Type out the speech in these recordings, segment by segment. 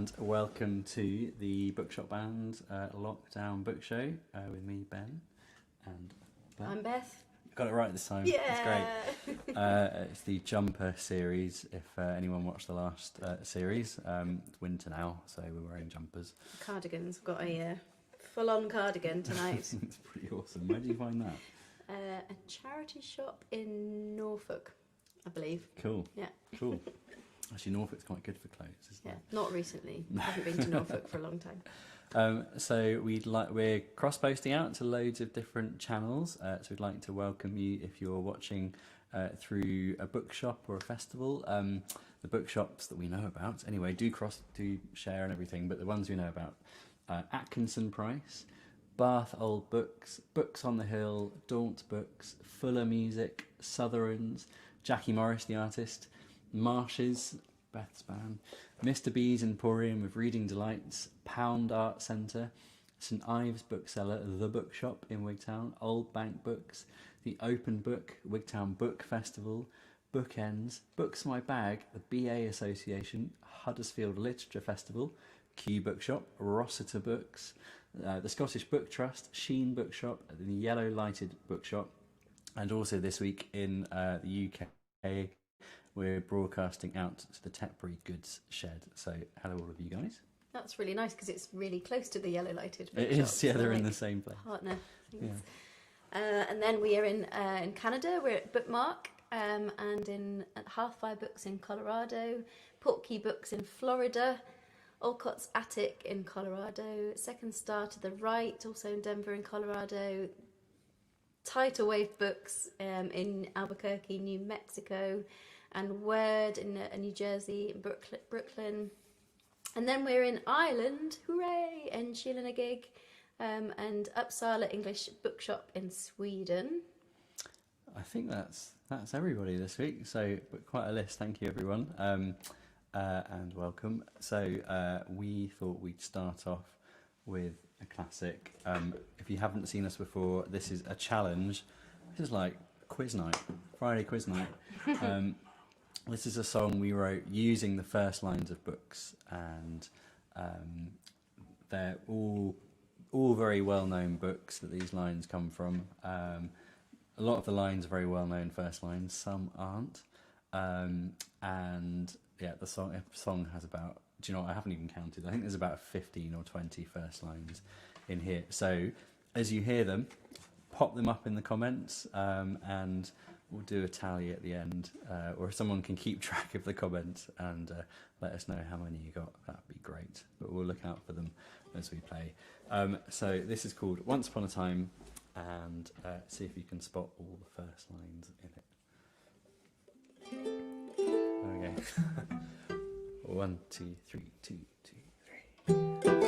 and welcome to the Bookshop Band Lockdown Book Show with me, Ben, and Beth. I'm Beth. Got it right this time. Yeah. It's great. It's the Jumper series. If anyone watched the last series, it's winter now, so we're wearing jumpers. Cardigans. We've got a full-on cardigan tonight. It's pretty awesome. Where did you find that? A charity shop in Norfolk, I believe. Cool. Yeah. Cool. Actually, Norfolk's quite good for clothes, isn't it? Not recently. I haven't been to Norfolk for a long time. So we're cross-posting out to loads of different channels. So we'd like to welcome you if you're watching through a bookshop or a festival. The bookshops that we know about, anyway, do share and everything. But the ones we know about: Atkinson Price, Bath Old Books, Books on the Hill, Daunt Books, Fuller Music, Southerns, Jackie Morris the artist, Marshes, Beth's band, Mr. B's Emporium with Reading Delights, Pound Art Centre, St Ives Bookseller, The Bookshop in Wigtown, Old Bank Books, The Open Book, Wigtown Book Festival, Bookends, Books My Bag, the BA Association, Huddersfield Literature Festival, Kew Bookshop, Rossiter Books, the Scottish Book Trust, Sheen Bookshop, the Yellow Lighted Bookshop, and also this week in the UK, we're broadcasting out to the Tetbury Goods Shed. So hello all of you guys. That's really nice because it's really close to the Yellow Lighted Bookshop. It is, yeah, they're in the same place. Partner things. Yeah. And then we are in Canada. We're at Bookmark and at Half Five Books in Colorado, Portkey Books in Florida, Olcott's Attic in Colorado, Second Star to the Right, also in Denver in Colorado, Tidal Wave Books in Albuquerque, New Mexico, and Word in New Jersey, in Brooklyn. And then we're in Ireland, hooray, in Sheelanigig, and Uppsala English Bookshop in Sweden. I think that's everybody this week, so but quite a list. Thank you everyone, and welcome. So we thought we'd start off with a classic. If you haven't seen us before, this is a challenge. This is like quiz night, Friday quiz night. This is a song we wrote using the first lines of books, and they're all very well-known books that these lines come from. A lot of the lines are very well-known first lines, some aren't. And yeah, the song has about, do you know what, I haven't even counted. I think there's about 15 or 20 first lines in here. So as you hear them, pop them up in the comments, and we'll do a tally at the end, or if someone can keep track of the comments and let us know how many you got, that'd be great. But we'll look out for them as we play. So this is called Once Upon a Time, and see if you can spot all the first lines in it. Okay. 1, 2, 3, 2, 2, 3.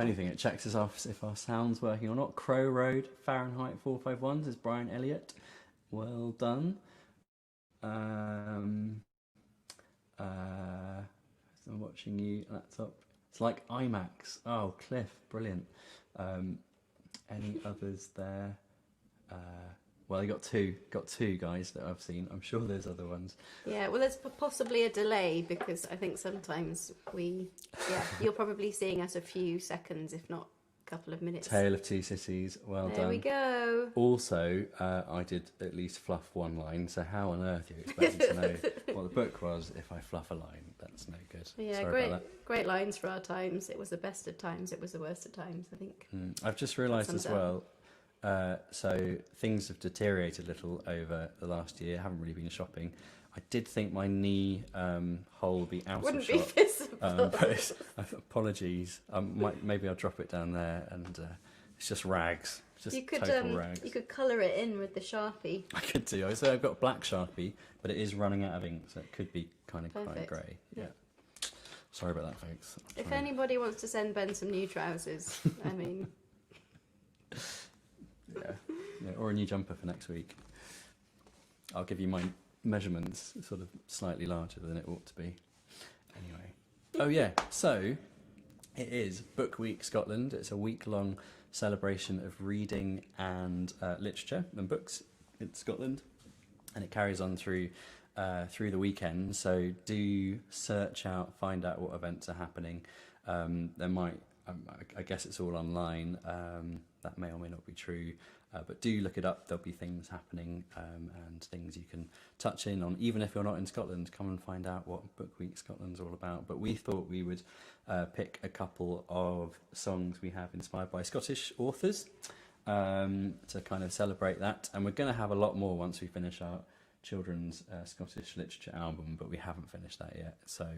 anything, it checks us off if our sound's working or not. Crow Road, Fahrenheit 451, says Brian Elliott. Well done. I'm watching you, laptop. It's like IMAX. Oh, Cliff, brilliant. Any others there? Well, you got two guys that I've seen. I'm sure there's other ones. Yeah, well, there's possibly a delay because I think sometimes you're probably seeing us a few seconds, if not a couple of minutes. Tale of Two Cities, well done. There we go. Also, I did at least fluff one line, so how on earth are you expecting to know what the book was if I fluff a line? That's no good. Yeah, Sorry about great lines for our times. It was the best of times, it was the worst of times, I think. I've just realised as well, so things have deteriorated a little over the last year. I haven't really been shopping. I did think my knee hole would be out Wouldn't of be shot. visible. But maybe I'll drop it down there, and it's just rags. It's just total rags. You could colour it in with the Sharpie. I could do. I say I've got black Sharpie, but it is running out of ink, so it could be kind of Perfect. grey. Yeah. Sorry about that, folks. If anybody wants to send Ben some new trousers, I mean... Yeah, or a new jumper for next week. I'll give you my measurements, sort of slightly larger than it ought to be. Anyway. Oh yeah, so it is Book Week Scotland. It's a week-long celebration of reading and literature and books in Scotland, and it carries on through the weekend. So do search out, find out what events are happening. There might, I guess it's all online. That may or may not be true, but do look it up. There'll be things happening and things you can touch in on. Even if you're not in Scotland, come and find out what Book Week Scotland's all about. But we thought we would pick a couple of songs we have inspired by Scottish authors to kind of celebrate that. And we're going to have a lot more once we finish our children's Scottish literature album, but we haven't finished that yet. So,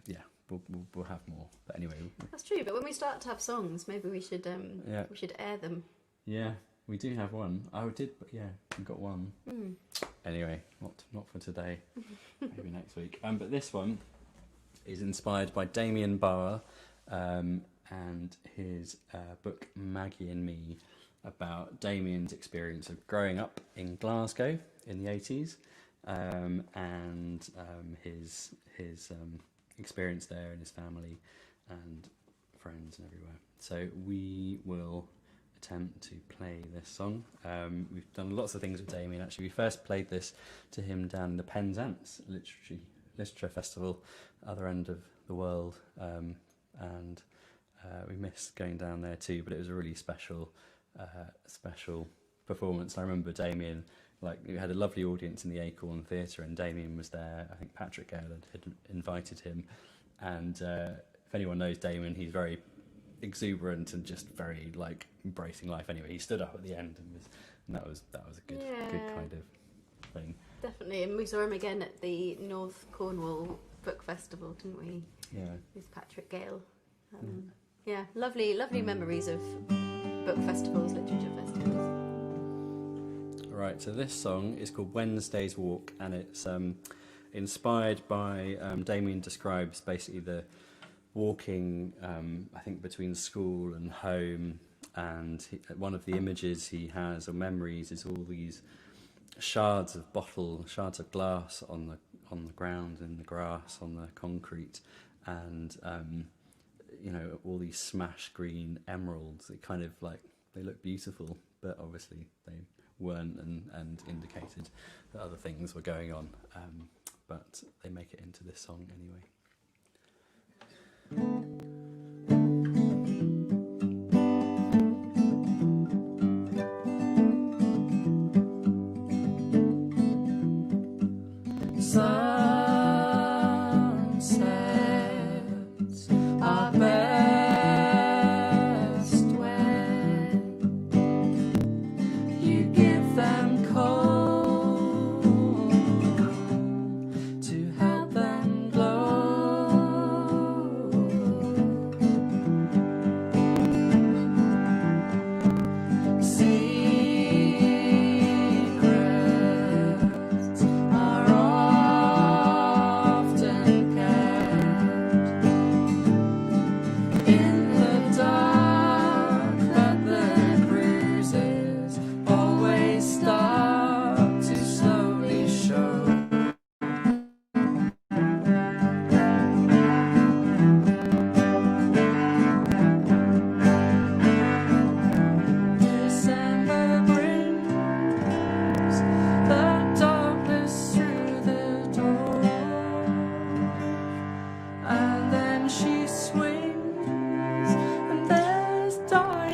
yeah. We'll have more, but anyway. That's true. But when we start to have songs, maybe we should air them. Yeah, we do have one. I did, but yeah, we got one. Anyway, not for today. Maybe next week. But this one is inspired by Damien Barr and his book Maggie and Me, about Damien's experience of growing up in Glasgow in the 80s, and his experience there and his family and friends and everywhere. So we will attempt to play this song. We've done lots of things with Damien actually. We first played this to him down in the Penzance Literature Festival, other end of the world, and we missed going down there too, but it was a really special performance. I remember Damien, we had a lovely audience in the Acorn Theatre, and Damien was there. I think Patrick Gale had invited him, and if anyone knows Damien, he's very exuberant and just very embracing life. Anyway, he stood up at the end, and that was a good kind of thing. Definitely, and we saw him again at the North Cornwall Book Festival, didn't we? Yeah. With Patrick Gale. Yeah, lovely memories of book festivals, literature festivals. Right, so this song is called Wednesday's Walk, and it's inspired by, Damien describes basically the walking, I think, between school and home, and one of the images he has, or memories, is all these shards of glass on the ground, in the grass, on the concrete, and all these smash green emeralds. It kind of they look beautiful, but obviously they weren't, and indicated that other things were going on, but they make it into this song anyway. Sunsets are best when you give them cold to help them glow.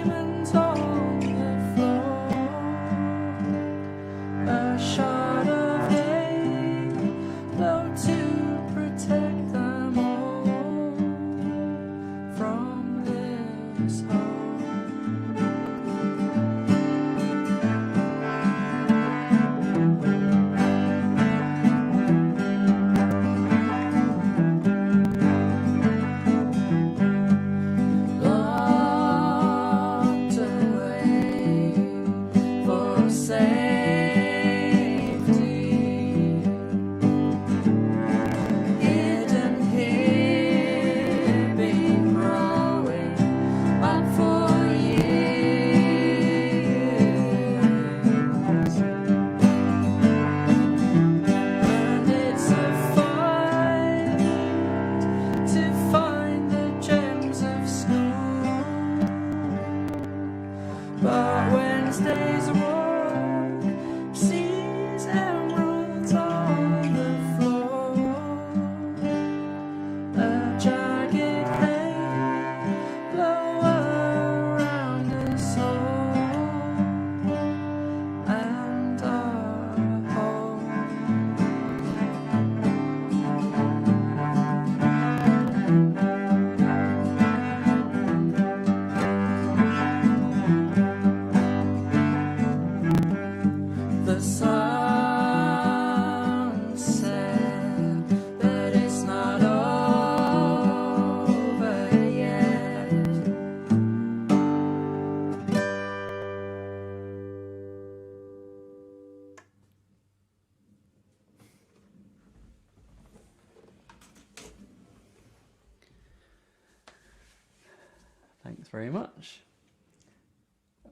diamonds on the floor. A shot of halo to protect them all from this home. Locked away for safety, hidden here, been growing up for years, and it's a fight to find the gems of snow. But Wednesday's walk sees emeralds on the floor. A jagged halo around us all, and our home. The sun set, but it's not over yet. Thanks very much.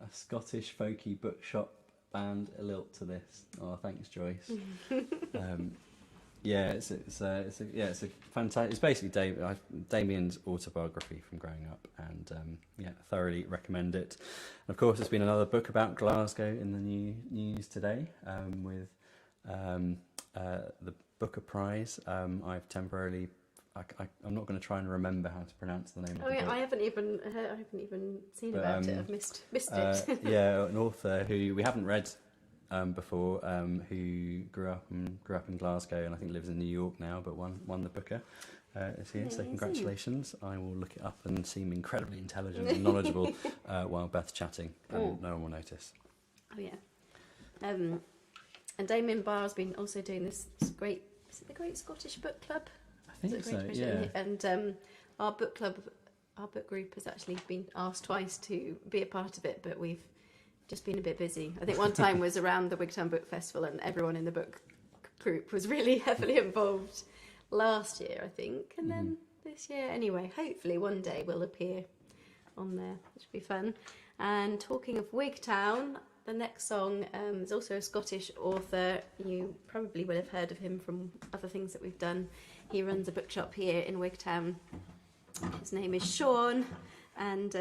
A Scottish folky bookshop band a lilt to this. Oh, thanks, Joyce. Yeah, it's a fantastic. It's basically Damien's autobiography from growing up, and yeah, thoroughly recommend it. Of course, there's been another book about Glasgow in the news today, with the Booker Prize. I've temporarily. I'm not going to try and remember how to pronounce the name of Oh the yeah, book. I haven't even seen about it. I've missed it. Yeah, an author who we haven't read before, who grew up in Glasgow and I think lives in New York now, but won the Booker this year. So Amazing. congratulations! I will look it up and seem incredibly intelligent and knowledgeable while Beth's chatting, and no one will notice. Oh yeah. And Damien Barr's been also doing this great. Is it the Great Scottish Book Club? I think Is it so. Great Yeah. And our book club, our book group has actually been asked twice to be a part of it, but we've just been a bit busy. I think one time was around the Wigtown Book Festival, and everyone in the book group was really heavily involved last year, I think, and then this year. Anyway, hopefully one day we'll appear on there, which will be fun. And talking of Wigtown, the next song is also a Scottish author. You probably will have heard of him from other things that we've done. He runs a bookshop here in Wigtown. His name is Sean, and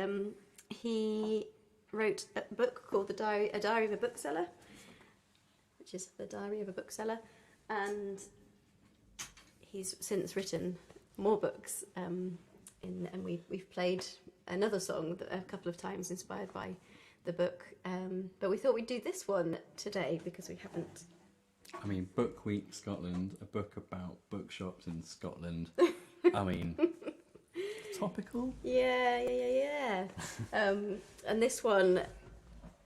he wrote a book called A Diary of a Bookseller, which is the Diary of a Bookseller, and he's since written more books. And we've played another song a couple of times inspired by the book, but we thought we'd do this one today because we haven't. I mean, Book Week Scotland, a book about bookshops in Scotland. I mean, topical. Yeah. And this one,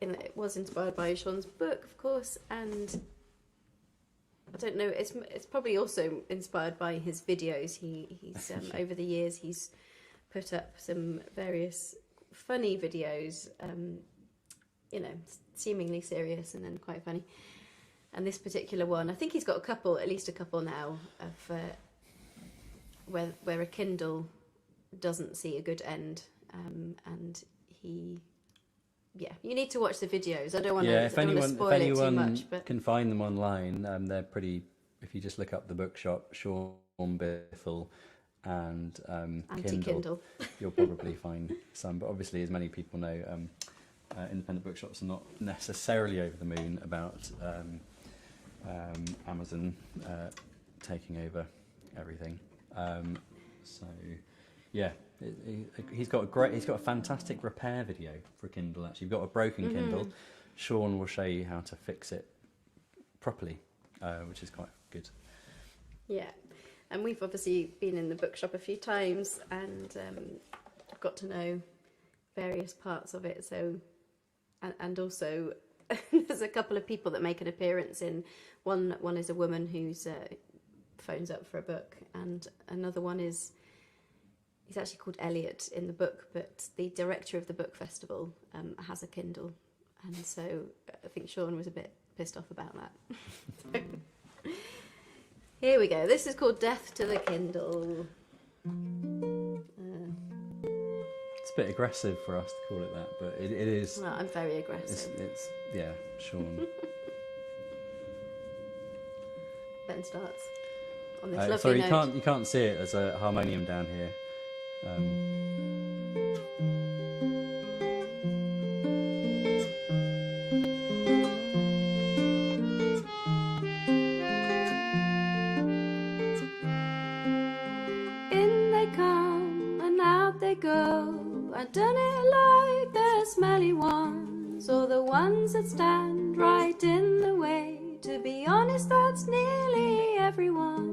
it was inspired by Sean's book, of course, and I don't know. It's probably also inspired by his videos. He's over the years he's put up some various funny videos, seemingly serious and then quite funny. And this particular one, I think he's got at least a couple now, of where a Kindle doesn't see a good end, and you need to watch the videos. I don't want to spoil it too much, but can find them online, they're pretty. If you just look up the bookshop, Sean Biffle, and Kindle, you'll probably find some. But obviously, as many people know, independent bookshops are not necessarily over the moon about Amazon taking over everything. So, yeah, He's got a fantastic repair video for a Kindle. Actually, you've got a broken Kindle. Sean will show you how to fix it properly, which is quite good. Yeah, and we've obviously been in the bookshop a few times and got to know various parts of it. So, and also there's a couple of people that make an appearance in one. One is a woman who's phones up for a book, and another one is. He's actually called Elliot in the book, but the director of the book festival has a Kindle, and so I think Sean was a bit pissed off about that. Here we go. This is called Death to the Kindle. It's a bit aggressive for us to call it that, but it is. Well, I'm very aggressive. It's yeah, Sean. Ben starts on this lovely sorry, note. you can't see it. There's a harmonium down here. In they come and out they go. I done it like the smelly ones, or the ones that stand right in the way. To be honest, that's nearly everyone.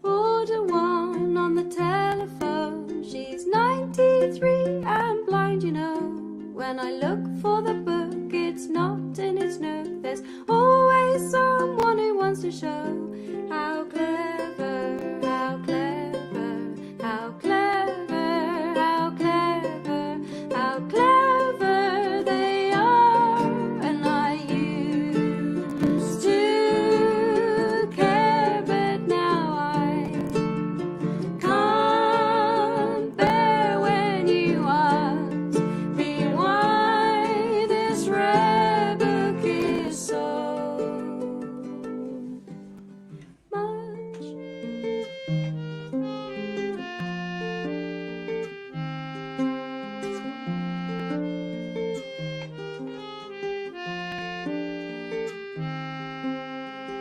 Order one on the telephone. She's 93 and blind, you know. When I look for the book, it's not in its nook. There's always someone who wants to show how clever, how clever, how clever, how clever, how clever they are. And I used to care, but now I can't bear when you ask me why this rare book is so much.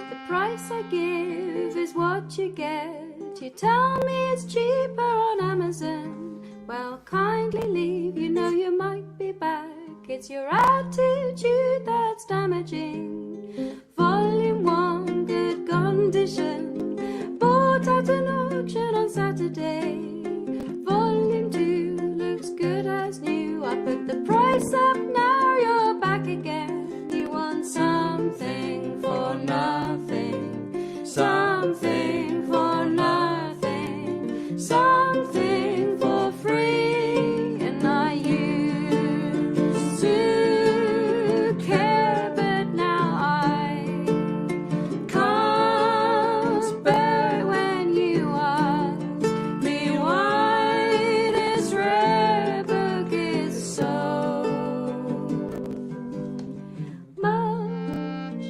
The price I give is what you get. You tell me it's cheaper on Amazon. Well, kindly leave, you know you might be back. It's your attitude that's damaging. Volume 1, good condition. Bought at an auction on Saturday. Volume 2 looks good as new. I put the price up, now you're back again. You want something for nothing. Something for nothing. Something for free. And I used to care, but now I can't bear when you ask me why this rare book is so much.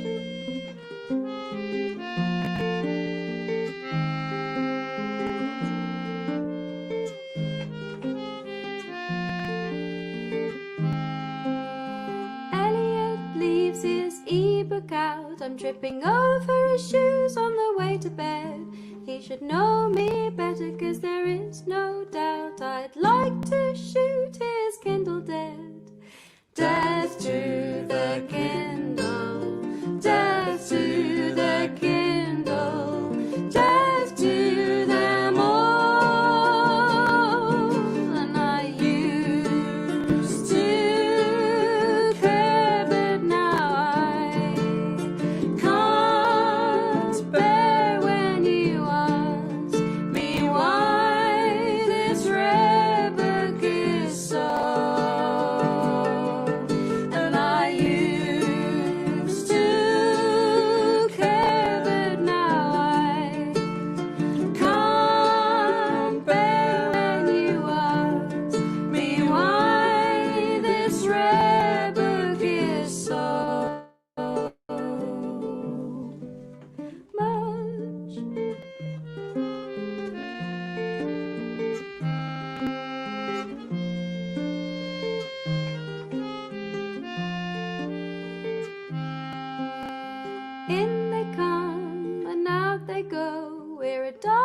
Elliot leaves his ebook out. I'm tripping over his shoes on the way to bed. He should know me better, 'cause there is no doubt I'd like to shoot his Kindle dead. Death to the Kindle. Death to the Kindle. Death to them all. And I used to care, but now I can't bear when you ask me why this rare book is so. And I used to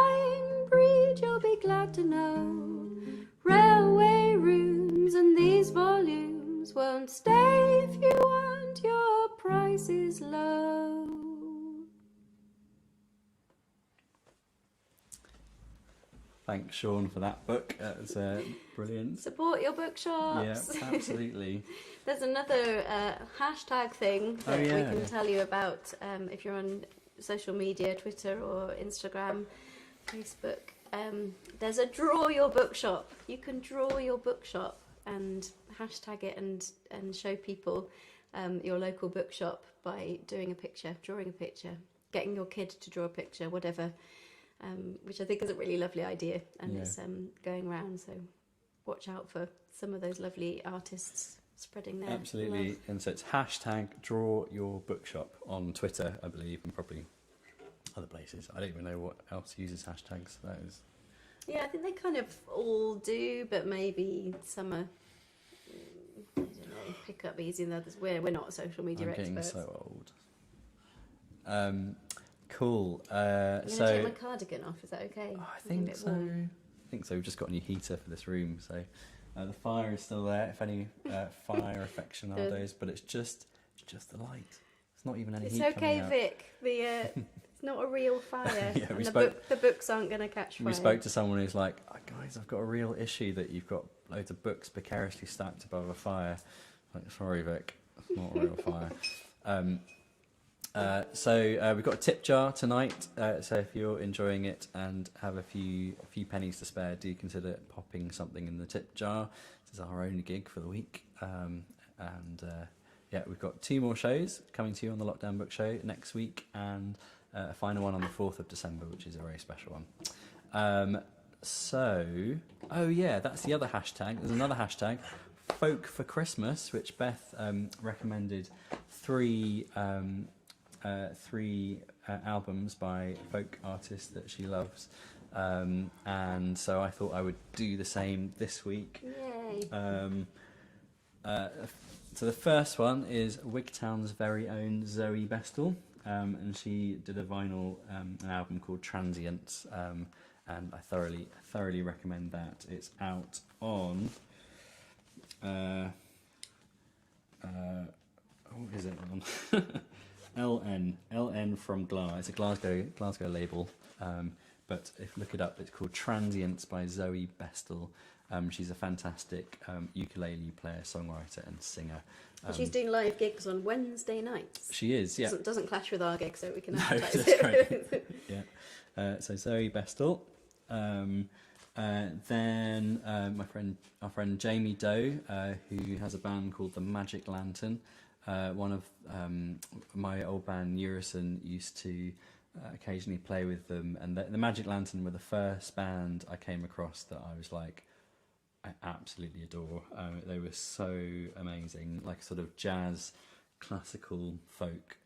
fine breed, you'll be glad to know. Railway rooms and these volumes won't stay if you want your prices low. Thanks, Sean, for that book. That was brilliant. Support your bookshops. Yeah, absolutely. There's another hashtag thing that we yeah. can tell you about if you're on social media, Twitter or Instagram, Facebook. There's a draw your bookshop. You can draw your bookshop and hashtag it and show people your local bookshop by drawing a picture, getting your kid to draw a picture, whatever. Which I think is a really lovely idea, and it's going around. So watch out for some of those lovely artists spreading their Absolutely, love. and so it's hashtag draw your bookshop on Twitter, I believe, and probably other places. I don't even know what else uses hashtags. That is. Yeah, I think they kind of all do, but maybe some are. I don't know, pick up easy, and others we're not social media I'm getting experts. so old. Cool. I'm So gonna take my cardigan off. Is that okay? I It's a think bit so. warm. I think so. We've just got a new heater for this room, so the fire is still there. If any fire affection nowadays, but it's just the light. It's not even any It's heat okay, coming out. Vic. It's not a real fire, Yeah, and the books aren't going to catch fire. We spoke to someone who's like, oh, guys, I've got a real issue that you've got loads of books precariously stacked above a fire. Like, sorry, Vic, it's not a real fire. So we've got a tip jar tonight. So if you're enjoying it and have a few pennies to spare, do consider popping something in the tip jar. This is our only gig for the week. Yeah, we've got 2 more shows coming to you on the Lockdown Book Show next week, and a final one on the 4th of December, which is a very special one. Oh yeah, that's the other hashtag. There's another hashtag, Folk for Christmas, which Beth recommended 3 albums by folk artists that she loves, and so I thought I would do the same this week. Yay! So the first one is Wigtown's very own Zoe Bestel, and she did a vinyl, an album called Transients, and I thoroughly recommend that. It's out on what is it on? LN from Glasgow. It's a Glasgow label, but if you look it up, it's called Transients by Zoe Bestel. She's a fantastic ukulele player, songwriter, and singer. She's doing live gigs on Wednesday nights. She is, yeah. Doesn't clash with our gigs, so we can No, advertise that's it. great. Yeah. So Zoe Bestel. Then our friend Jamie Doe, who has a band called the Magic Lantern. One of my old band Eurison used to occasionally play with them, and the Magic Lantern were the first band I came across that I was like, I absolutely adore. They were so amazing, like sort of jazz, classical, folk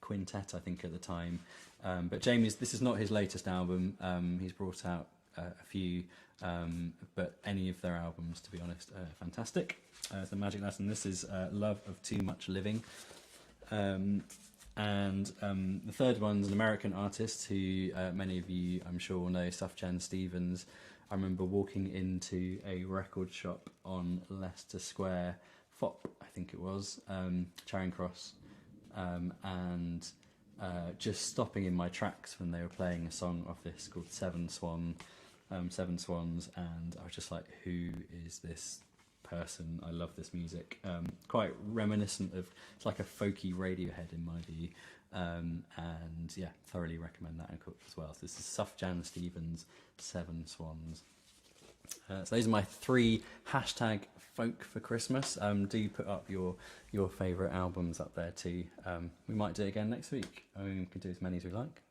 quintet, I think, at the time. But this is not his latest album. He's brought out a few, but any of their albums, to be honest, are fantastic. The Magic Lantern. This is Love of Too Much Living. And the third one's an American artist who many of you, I'm sure, will know, Townshend Stevens. I remember walking into a record shop on Leicester Square, FOP, I think it was, Charing Cross, and just stopping in my tracks when they were playing a song of this called Seven Swans, and I was just like, who is this person? I love this music. Quite reminiscent of, it's like a folky Radiohead in my view, and yeah, thoroughly recommend that as well. So this is Townshend Stevens, Seven Swans. So those are my 3 hashtag folk for Christmas. Do put up your favourite albums up there too. We might do it again next week. I mean, we could do as many as we like.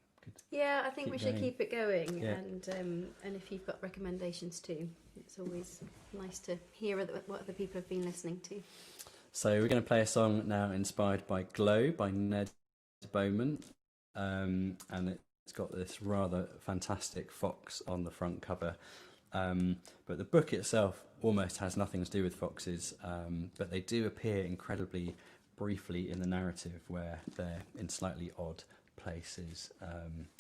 Yeah, I think we should keep it going, Yeah. and if you've got recommendations too, it's always nice to hear what other people have been listening to. So we're going to play a song now inspired by Glow by Ned Bowman, and it's got this rather fantastic fox on the front cover, but the book itself almost has nothing to do with foxes, but they do appear incredibly briefly in the narrative where they're in slightly odd places,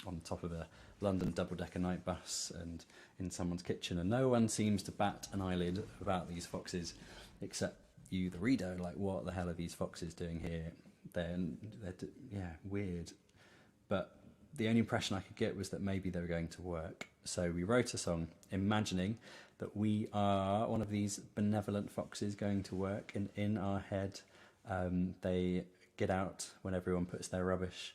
on top of a London double-decker night bus and in someone's kitchen, and no one seems to bat an eyelid about these foxes except you, the reader. Like, what the hell are these foxes doing here? They're weird. But the only impression I could get was that maybe they were going to work. So we wrote a song imagining that we are one of these benevolent foxes going to work, and in our head they get out when everyone puts their rubbish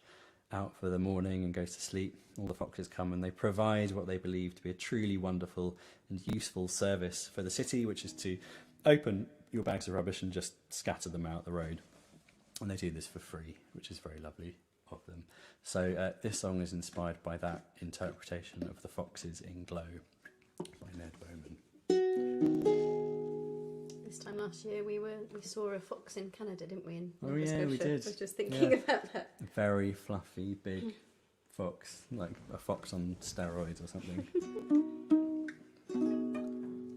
out for the morning and goes to sleep. All the foxes come and they provide what they believe to be a truly wonderful and useful service for the city, which is to open your bags of rubbish and just scatter them out the road. And they do this for free, which is very lovely of them. So this song is inspired by that interpretation of the foxes in Glow by Ned Bowman. This time last year we saw a fox in Canada, didn't we? In Oh Nova yeah, Scotia. we did. I was just thinking about that. A very fluffy, big fox, like a fox on steroids or something.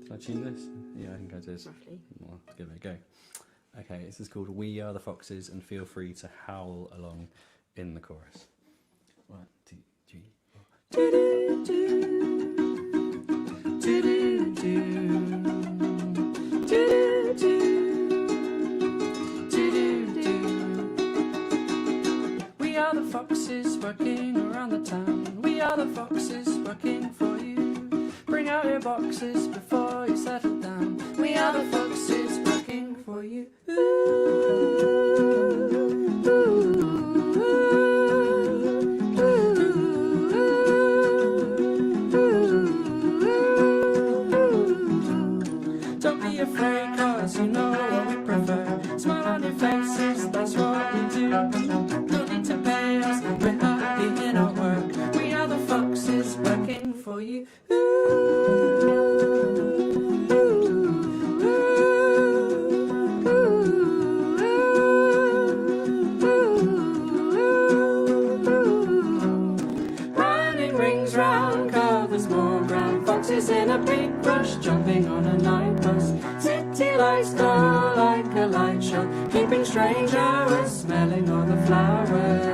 Did I tune this? Yeah, I think I did. Roughly. Well, let's give it a go. Okay, this is called We Are the Foxes, and feel free to howl along in the chorus. 1, 2, 3, 4. We are the foxes working around the town. We are the foxes working for you. Bring out your boxes before you settle down. We are the foxes working for you. Don't be afraid, cause you know what we prefer. Smile on your faces, that's what we do. No need to pay us, we're happy in our work. We are the foxes working for you. Running rings round, covers more ground. Foxes in a big rush, jumping on a night bus. City lights glow like a light show, keeping strange hours, smelling all the flowers.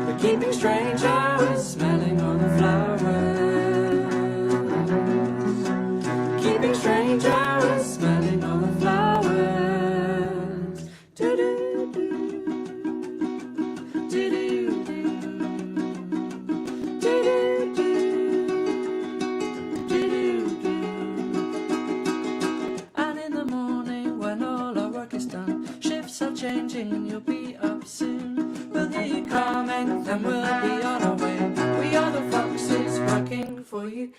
We're keeping strange hours, smelling all the flowers. Keeping strange hours, smelling all the flowers. Do-do-do. Do-do-do. Do-do-do. And in the morning when all our work is done, shifts are changing and you'll be up soon. We'll hear you coming, then we'll be on our way. We are the foxes working for you.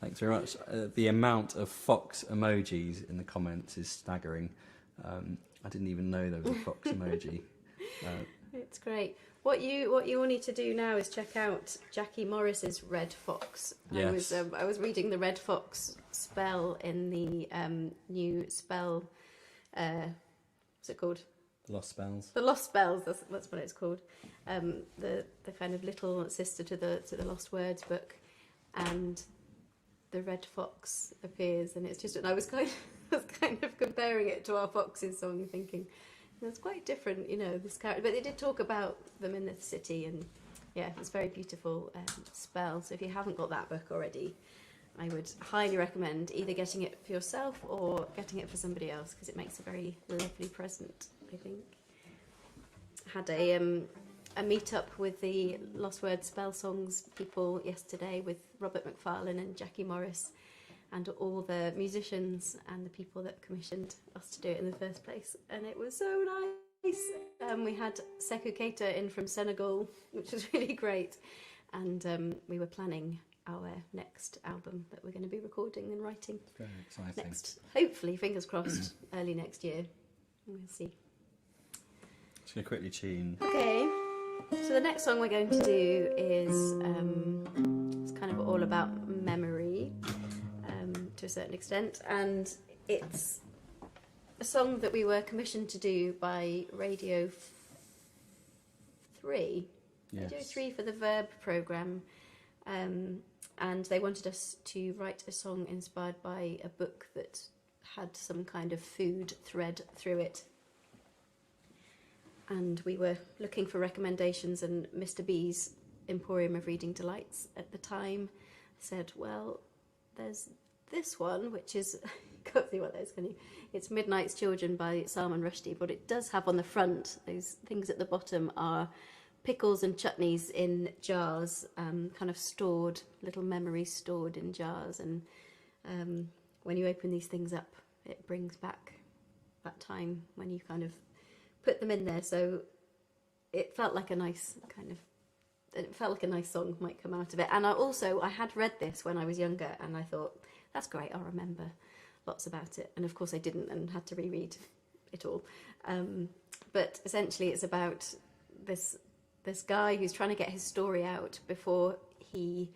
Thanks very much. The amount of fox emojis in the comments is staggering. I didn't even know there was a fox emoji. It's great. What you all need to do now is check out Jackie Morris's Red Fox. Yes. I was reading the Red Fox spell in the new spell. What's it called? Lost spells. The Lost Spells. That's what it's called. The kind of little sister to the Lost Words book, and the red fox appears, and it's just. And I was kind of comparing it to our foxes song, thinking it's quite different, you know, this character. But they did talk about them in the city, and yeah, it's a very beautiful spell. So if you haven't got that book already, I would highly recommend either getting it for yourself or getting it for somebody else, because it makes a very lovely present, I think. Had a meet-up with the Lost Word Spell Songs people yesterday with Robert McFarlane and Jackie Morris and all the musicians and the people that commissioned us to do it in the first place. And it was so nice. We had Sekou Keita in from Senegal, which was really great. And we were planning our next album that we're going to be recording and writing. Very exciting. Next, hopefully, fingers crossed, early next year. We'll see. Just gonna quickly tune. Okay, so the next song we're going to do is it's kind of all about memory to a certain extent, and it's a song that we were commissioned to do by Radio 3. Yes. Radio 3 for the Verb programme, and they wanted us to write a song inspired by a book that had some kind of food thread through it. And we were looking for recommendations, and Mr. B's Emporium of Reading Delights at the time said, well, there's this one, which is, can't see what that is, can you? It's Midnight's Children by Salman Rushdie, but it does have on the front, those things at the bottom are pickles and chutneys in jars, kind of stored, little memories stored in jars, and when you open these things up, it brings back that time when you kind of put them in there. So it felt like a nice song might come out of it. And I had read this when I was younger, and I thought, that's great, I'll remember lots about it. And of course I didn't, and had to reread it all. But essentially it's about this guy who's trying to get his story out before he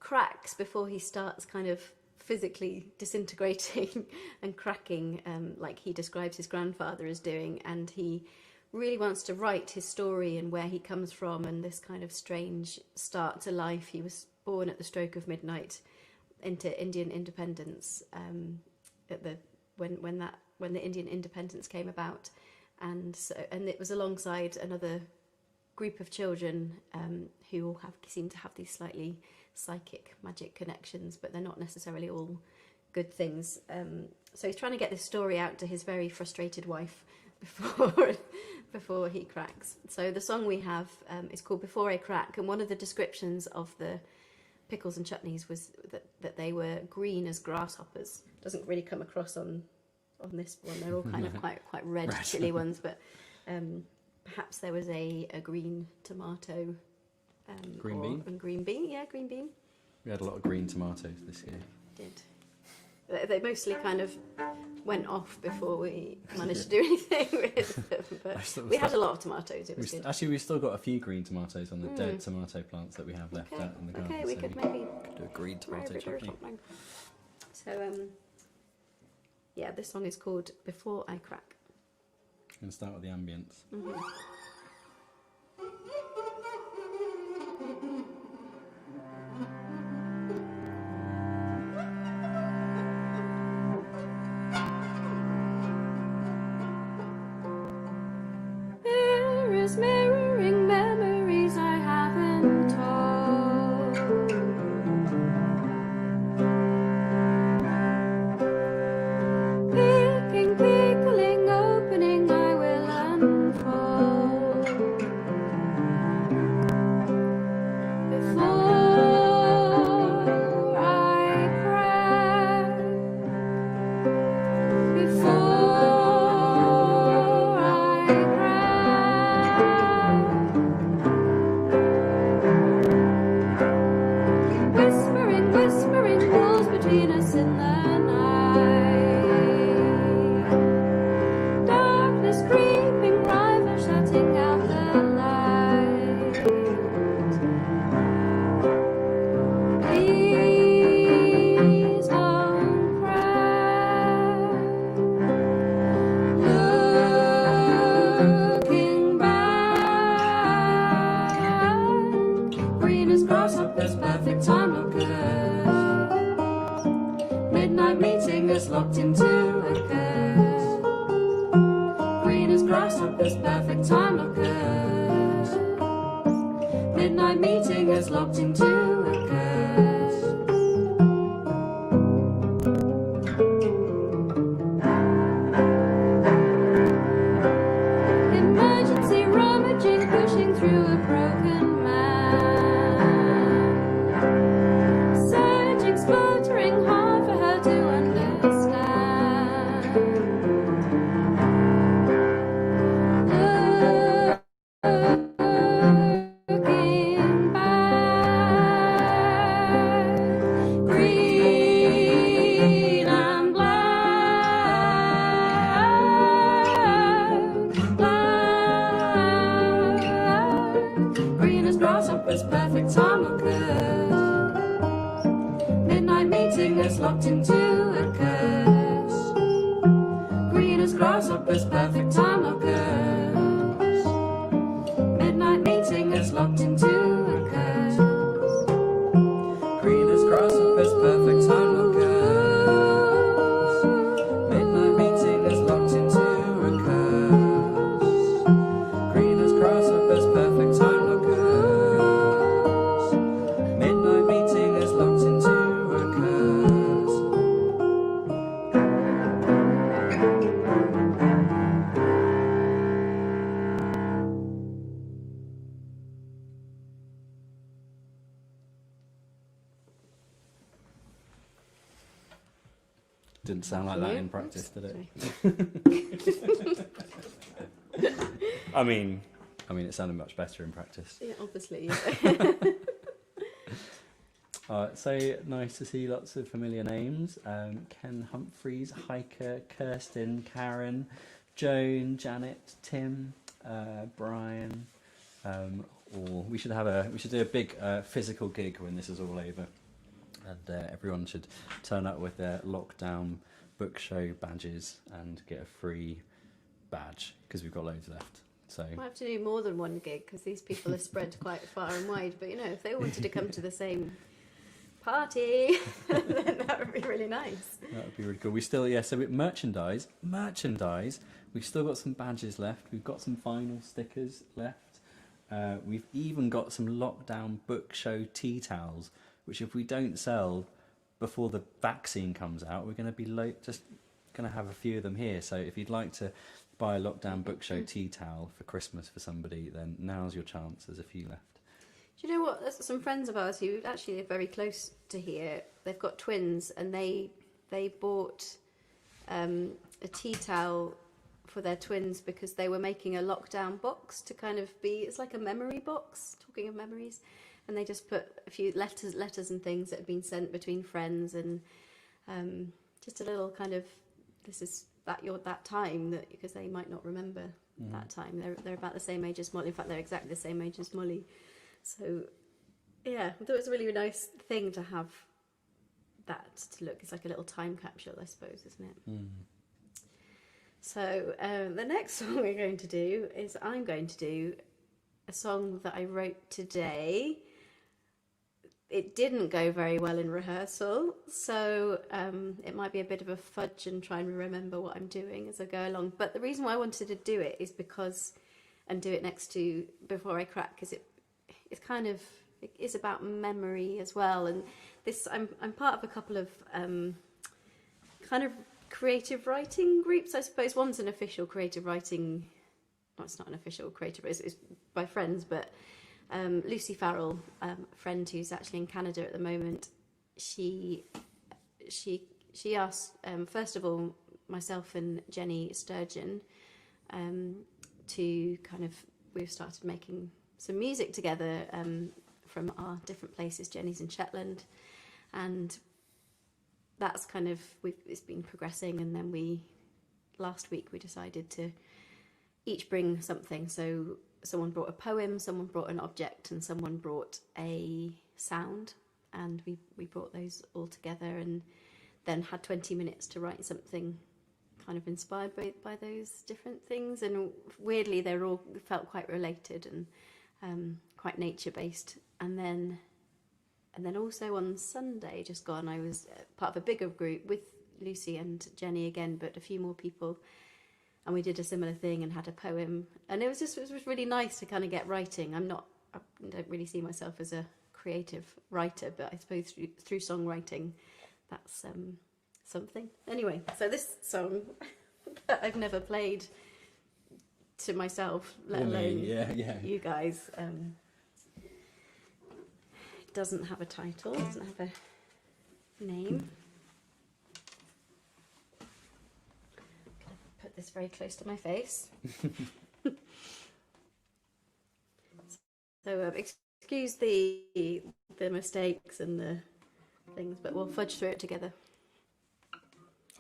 cracks, before he starts kind of physically disintegrating and cracking, like he describes his grandfather as doing, and he really wants to write his story and where he comes from and this kind of strange start to life. He was born at the stroke of midnight into Indian independence, when the Indian independence came about, and it was alongside another group of children who all seem to have these slightly psychic magic connections, but they're not necessarily all good things. So he's trying to get this story out to his very frustrated wife before he cracks. So the song we have is called Before I Crack, and one of the descriptions of the pickles and chutneys was that they were green as grasshoppers. Doesn't really come across on this one. They're all kind of quite red chilly ones, but perhaps there was a green tomato. Green bean? Green bean, yeah, green bean. We had a lot of green tomatoes this year. Did. They mostly kind of went off before we managed to do anything with them. But we had a lot of tomatoes, it was good. Actually, we've still got a few green tomatoes on the dead tomato plants that we have left out in the garden. Okay, we could maybe do a green tomato chutney. So, yeah, this song is called Before I Crack. I'm going to start with the ambience. Mm-hmm. Mirroring memories I haven't told. Picking, pickling, opening, I will unfold. Before I crack. Before whispering walls between us in the night. Darkness creeping, rival shutting out the light. Please don't cry. Looking back, green as grasshoppers, perfect time, look good. Midnight meeting us locked into a curse. Green as grasshoppers, perfect time, look good. Midnight meeting us locked into a curse. Emergency rummaging, pushing through a broken man. Surging, spluttering, hard for her to understand. Looking back, green and black, black. grasshopper's perfect time occurs. Midnight meeting is locked into a curse. Green as grasshopper's perfect time occurs. Midnight meeting is locked into a curse. Green as grasshopper's perfect time occurs. Midnight meeting is locked into a curse. Green as grasshopper's perfect time occurs. Midnight meeting is locked into a curse. Didn't sound like that in practice, did it? I mean, it sounded much better in practice. Yeah, obviously. Yeah. So nice to see lots of familiar names. Ken Humphreys, Hiker, Kirsten, Karen, Joan, Janet, Tim, Brian. Or we should do a big physical gig when this is all over, and everyone should turn up with their lockdown book show badges and get a free badge because we've got loads left. So Might have to do more than one gig because these people are spread quite far and wide. But if they all wanted to come to the same party, then that would be really nice. that would be really cool. We still, so with merchandise. We've still got some badges left. We've got some vinyl stickers left. We've even got some lockdown book show tea towels, which if we don't sell before the vaccine comes out, we're going to be just going to have a few of them here. So if you'd like to buy a lockdown book show tea towel for Christmas for somebody, then now's your chance. There's a few left. Do you know what? There's some friends of ours who actually live very close to here. They've got twins, and they bought a tea towel for their twins because they were making a lockdown box to kind of be, it's like a memory box, talking of memories, and they just put a few letters and things that had been sent between friends, and just a little kind of, this is that time, that because they might not remember that time. They're about the same age as Molly. In fact, they're exactly the same age as Molly. So yeah, I thought it was a really nice thing to have that to look. It's like a little time capsule, I suppose, isn't it? So the next song we're going to do is, I'm going to do a song that I wrote today. It didn't go very well in rehearsal, so it might be a bit of a fudge and try and remember what I'm doing as I go along. But the reason why I wanted to do it is because, and do it next to Before I Crack, is it's kind of, it is about memory as well. And this, I'm part of a couple of kind of creative writing groups, I suppose. One's an official creative writing, no, it's not an official creative, it's by friends, but Lucy Farrell, a friend who's actually in Canada at the moment, she asked, first of all, myself and Jenny Sturgeon to kind of, we've started making some music together from our different places. Jenny's in Shetland, and that's kind of, it's been progressing, and then last week we decided to each bring something. So someone brought a poem, someone brought an object, and someone brought a sound, and we brought those all together, and then had 20 minutes to write something kind of inspired by those different things. And weirdly, they all felt quite related and quite nature-based. And then also on Sunday just gone, I was part of a bigger group with Lucy and Jenny again, but a few more people, and we did a similar thing and had a poem. And it was really nice to kind of get writing. I don't really see myself as a creative writer, but I suppose through songwriting, that's something. Anyway, so this song that I've never played to myself, let alone you guys, doesn't have a title, doesn't have a name. Put this very close to my face. So excuse the mistakes and the things, but we'll fudge through it together.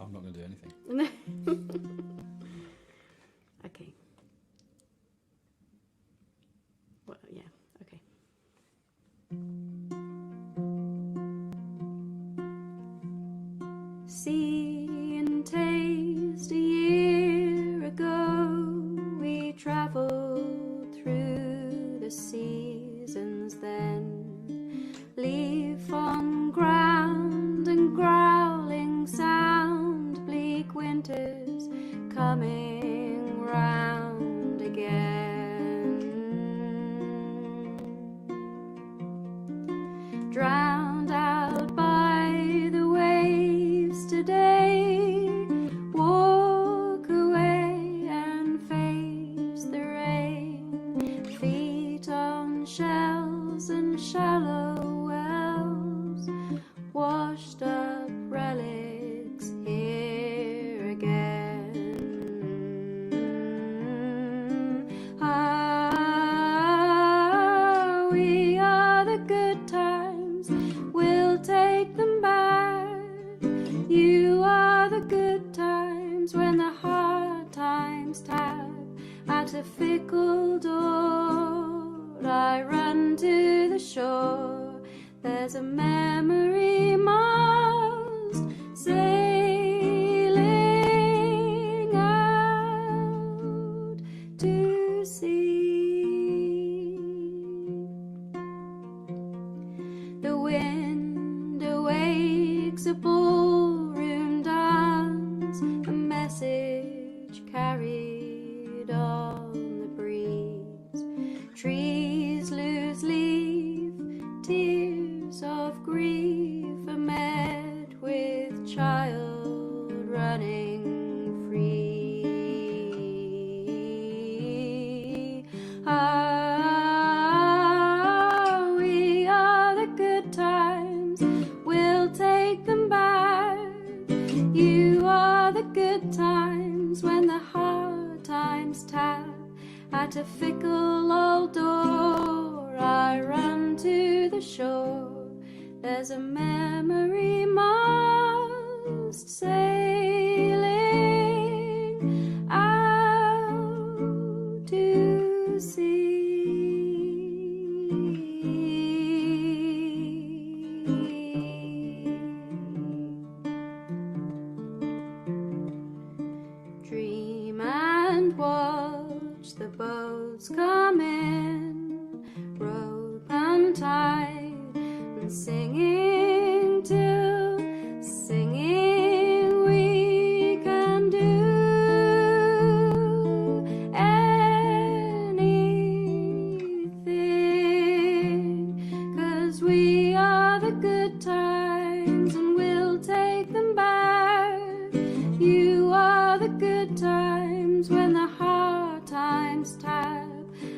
I'm not going to do anything. Okay. Well, yeah, okay. drowned out by the waves today. Walk away and face the rain. Feet on shells and shallow wells, washed up relics here again. Ah, we are the good times, we'll take them back. You are the good times when the hard times tap at a fickle door. I run to the shore, there's a memory mast sailing out to sea. The wind awakes a ballroom dance, a message carried on the breeze. Trees lose leaf, tears of grief are met with child running free. Ah, we are the good times, we'll take them back. You are the good times when the hard times tap at a fickle old door. I run to the shore, there's a memory mast sailing out to sea. Dream and watch the boats come in, rope untied, and singing till singing we can do anything, 'cause we are the good times and we'll take them back. You are the good times when the hard times tap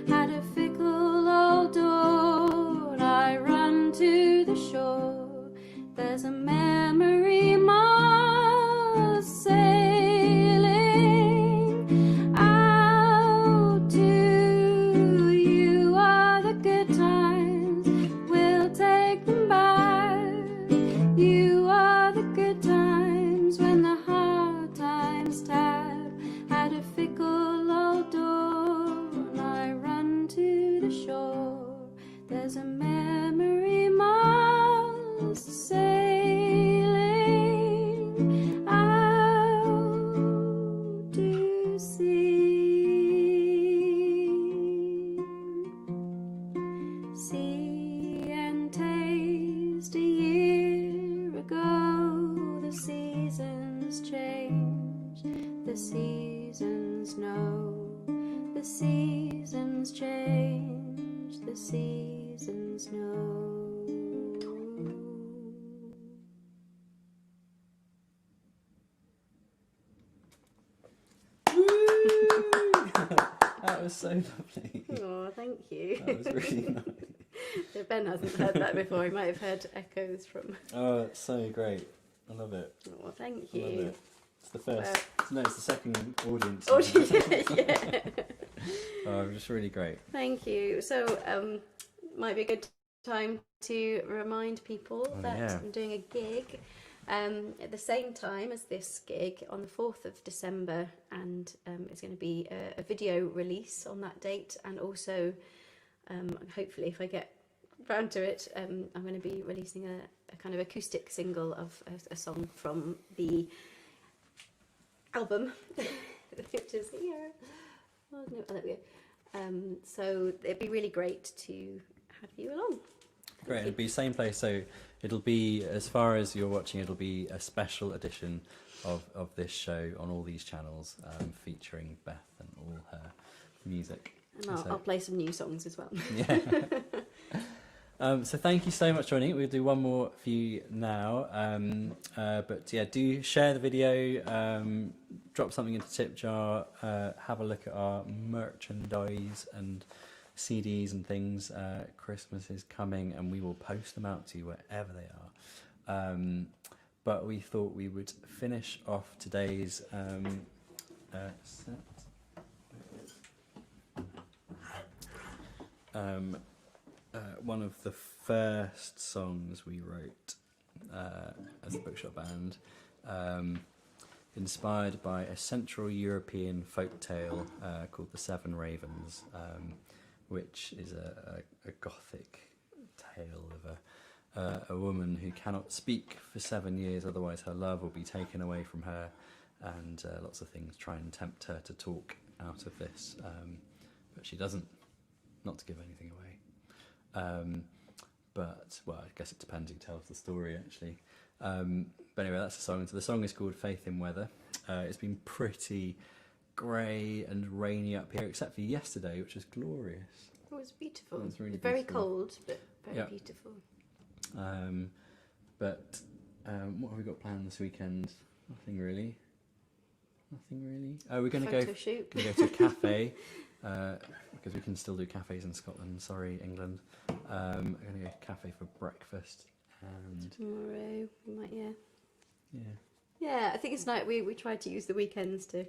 at a fickle old door. I run to the shore, there's a memory mast sailing out to you. Are the good times, we'll take them back. You are the good times when the hard times tap at a fickle old door. And I run to the shore, there's a memory mast sailing out to sea. See and taste a year ago, the seasons change, the seasons know, the seasons change, the seasons know. That was so lovely. Oh, thank you. That was really nice. So Ben hasn't heard that before. He might have heard echoes from. Oh, it's so great. I love it. Oh, thank I love you. it. It's the first. No, it's the second audience. Oh, yeah. Oh, just really great. Thank you. So, might be a good time to remind people that yeah. I'm doing a gig at the same time as this gig on the 4th of December, and it's going to be a video release on that date, and also hopefully if I get round to it, I'm going to be releasing a kind of acoustic single of a song from the album, which is here. Oh, no, there we go. So it'd be really great to have you along. Great, it'll be same place, so it'll be, as far as you're watching, it'll be a special edition of this show on all these channels, featuring Beth and all her music. And I'll play some new songs as well. Yeah. So thank you so much for joining. We'll do one more for you now. But yeah, do share the video, drop something into tip jar, have a look at our merchandise and CDs and things. Christmas is coming and we will post them out to you wherever they are. But we thought we would finish off today's set. One of the first songs we wrote as the Bookshop Band, inspired by a Central European folk tale called The Seven Ravens, which is a gothic tale of a woman who cannot speak for 7 years, otherwise her love will be taken away from her, and lots of things try and tempt her to talk out of this, but she doesn't, not to give anything away. But, well, I guess it depends who tells the story, actually. But anyway, that's the song. So the song is called Faith in Weather. It's been pretty grey and rainy up here, except for yesterday, which was glorious. It was beautiful. It was really very beautiful. cold, but very beautiful. But what have we got planned this weekend? Nothing really. Oh, we're going to Photo shoot. to a cafe. Because we can still do cafes in Scotland. Sorry, England. We're going to go to a cafe for breakfast. And Tomorrow, we might, yeah. Yeah, I think it's nice. We tried to use the weekends to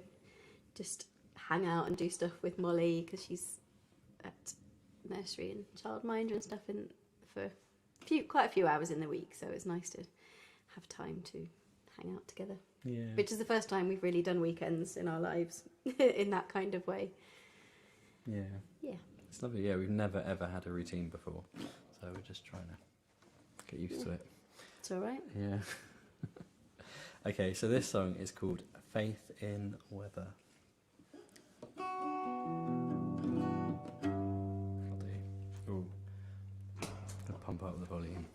just hang out and do stuff with Molly, because she's at nursery and childminder and stuff for quite a few hours in the week. So it's nice to have time to hang out together. Yeah. Which is the first time we've really done weekends in our lives in that kind of way. Yeah. Yeah. It's lovely. Yeah, we've never ever had a routine before, so we're just trying to get used to it. It's all right. Yeah. Okay, so this song is called Faith in Weather. Ooh. Gonna pump up the volume.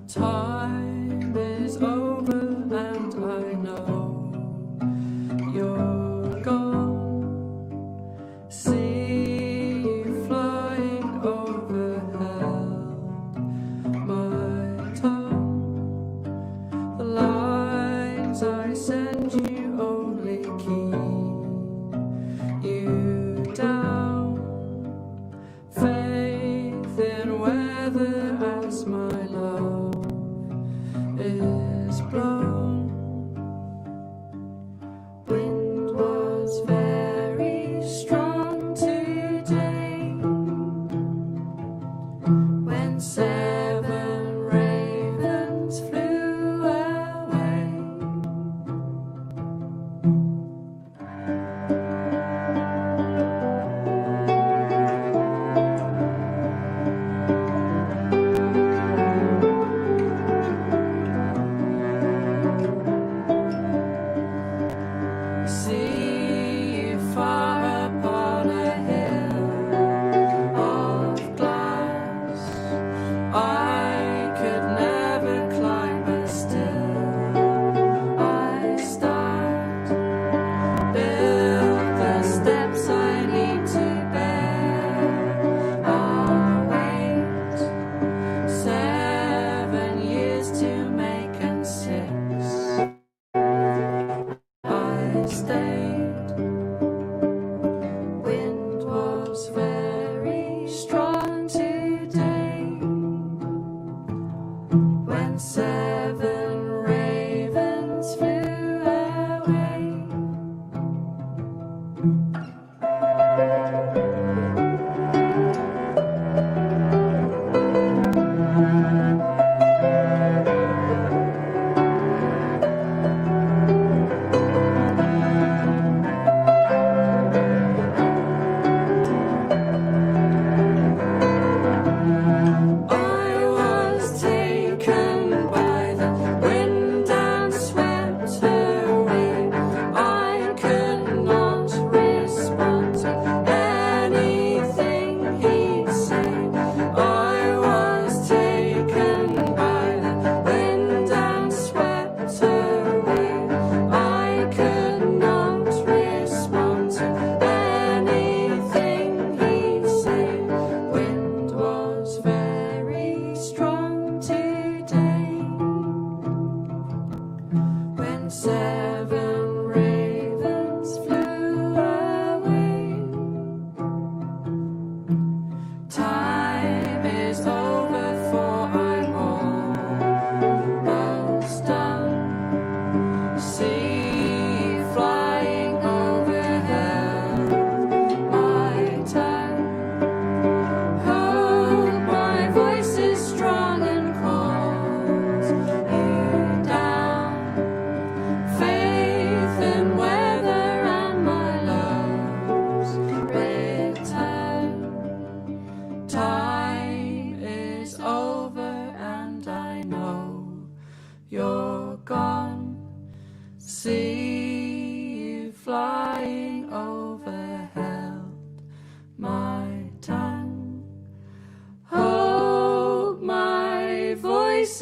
Time is over and I know you're gone. See you flying overhead. My tongue, the lines I send you only keep you down. Faith in weather as my love is blown. Wind was very strong today when 7 ravens flew away.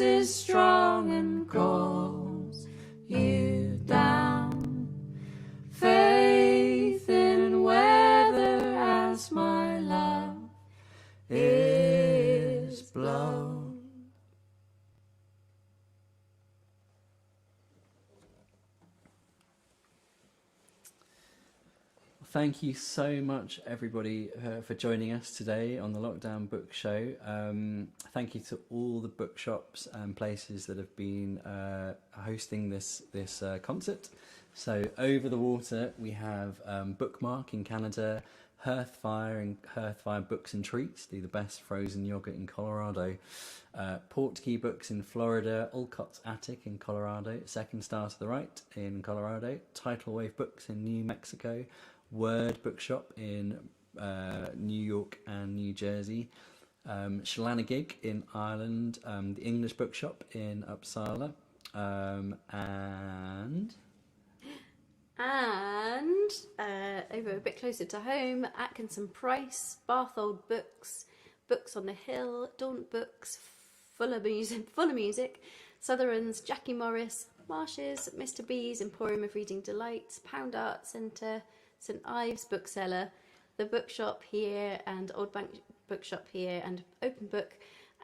voice is strong and calls you down. Faith in weather as my love is blown. Thank you so much, everybody, for joining us today on the Lockdown Book Show. Thank you to all the bookshops and places that have been hosting this concert. So over the water, we have Bookmark in Canada, Hearthfire Books and Treats, the best frozen yogurt in Colorado, Portkey Books in Florida, Olcott's Attic in Colorado, Second Star to the Right in Colorado, Tidal Wave Books in New Mexico, Word Bookshop in New York and New Jersey, Shalannagig in Ireland, the English Bookshop in Uppsala, and over a bit closer to home, Atkinson Price, Barthold Books, Books on the Hill, Daunt Books, Fuller Music, Sutherland's, Jackie Morris, Marsh's, Mr. B's, Emporium of Reading Delights, Pound Art Centre, St Ives Bookseller, the Bookshop here and Old Bank Bookshop here and Open Book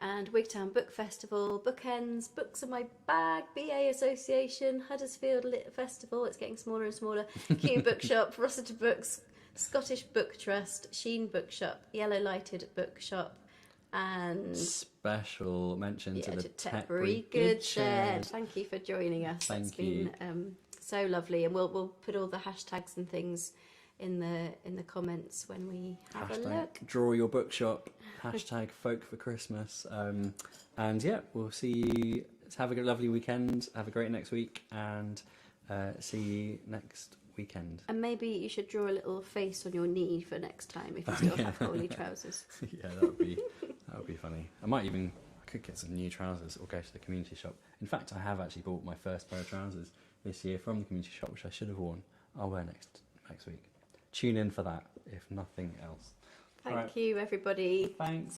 and Wigtown Book Festival, Bookends, Books in My Bag, BA Association, Huddersfield Lit Festival, it's getting smaller and smaller, Kew Bookshop, Rossiter Books, Scottish Book Trust, Sheen Bookshop, Yellow Lighted Bookshop, and special mention to the Tetbury Good Shed. Thank you for joining us. Thank you. Been so lovely, and we'll put all the hashtags and things in the comments when we have a look. Draw your bookshop, hashtag folk for Christmas, and yeah, we'll see you. Have a lovely weekend, have a great next week, and see you next weekend. And maybe you should draw a little face on your knee for next time if you still have holy trousers. Yeah, that would be funny. I could get some new trousers or go to the community shop. In fact, I have actually bought my first pair of trousers this year from the community shop, which I should have worn. I'll wear next week. Tune in for that, if nothing else. Thank you, everybody. Thanks.